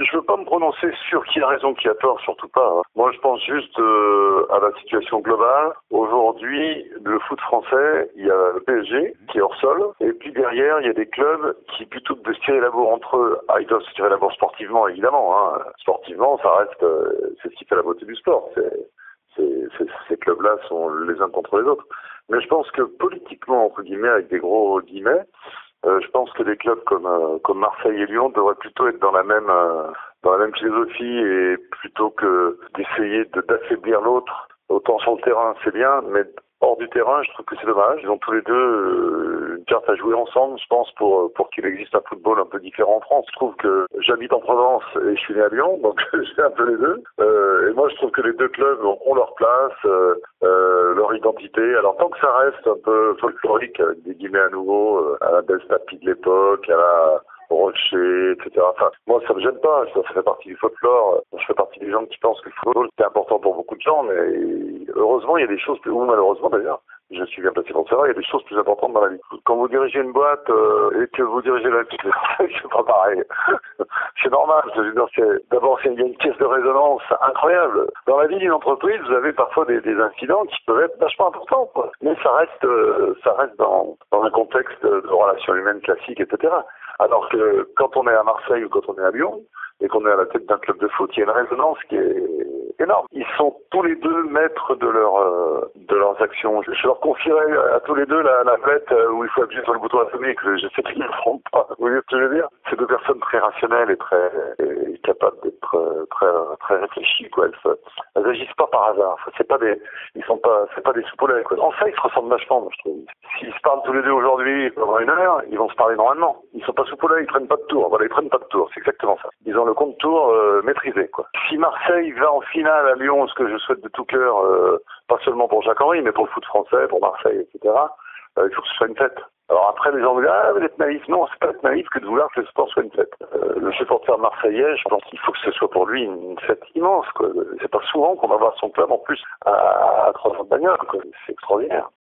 je veux pas me prononcer sur qui a raison, qui a tort, surtout pas. Hein. Moi, je pense juste à la situation globale. Aujourd'hui, le foot français, il y a le PSG qui est hors sol, et puis derrière, il y a des clubs qui, plutôt que de se tirer la bourre entre eux, ils doivent se tirer la bourre sportivement, évidemment. Hein. Sportivement, ça reste, c'est ce qui fait la beauté du sport. Ces clubs-là sont les uns contre les autres. Mais je pense que politiquement, entre guillemets, avec des gros guillemets, je pense que des clubs comme Marseille et Lyon devraient plutôt être dans la même philosophie, et plutôt que d'essayer d'affaiblir l'autre, autant sur le terrain c'est bien, mais hors du terrain, je trouve que c'est dommage. Ils ont tous les deux une carte à jouer ensemble, je pense, pour qu'il existe un football un peu différent en France. Je trouve que j'habite en Provence et je suis né à Lyon, donc j'ai un peu les deux. Et moi, je trouve que les deux clubs ont leur place, leur identité. Alors tant que ça reste un peu folklorique, avec des guillemets à nouveau, à la belle tapis de l'époque, à la Rocher, etc. Enfin, moi, ça me gêne pas. Ça fait partie du folklore. Je fais partie des gens qui pensent que le football, c'est important pour beaucoup de gens, mais heureusement, il y a des choses, ou malheureusement d'ailleurs, je suis bien placé pour ça, il y a des choses plus importantes dans la vie. Quand vous dirigez une boîte et que vous dirigez la petite, c'est pas pareil. C'est normal. Je veux dire, d'abord, il y a une caisse de résonance incroyable. Dans la vie d'une entreprise, vous avez parfois des incidents qui peuvent être vachement importants, quoi. Mais ça reste dans un contexte de relations humaines classiques, etc. Alors que quand on est à Marseille ou quand on est à Lyon, et qu'on est à la tête d'un club de foot, il y a une résonance qui est énorme. Ils sont tous les deux maîtres de leurs actions. Je leur confierais à tous les deux la manette où il faut appuyer sur le bouton atomique. Je sais qu'ils ne le feront pas. Vous voyez ce que je veux dire? C'est deux personnes très rationnelles et très capables d'être très réfléchies, quoi. Elles agissent pas par hasard. C'est pas des soupes au lait, quoi. En fait, ils se ressemblent vachement, moi, je trouve. S'ils se parlent tous les deux aujourd'hui pendant une heure, ils vont se parler normalement. Ils sont pas soupes au lait, ils prennent pas de tour. Voilà, ils prennent pas de tour. C'est exactement ça. Ils ont le compte tour maîtrisé, quoi. Si Marseille va en finale à Lyon, ce que je souhaite de tout cœur, pas seulement pour Jacques-Henri, mais pour le foot français, pour Marseille, etc., il faut que ce soit une fête. Alors après, les gens me disent « Ah, vous êtes naïf ». Non, c'est pas être naïf que de vouloir que le sport soit une fête. Le supporter marseillais, je pense qu'il faut que ce soit pour lui une fête immense, quoi. C'est pas souvent qu'on va voir son club, en plus, à 300 bagnoles, quoi. C'est extraordinaire.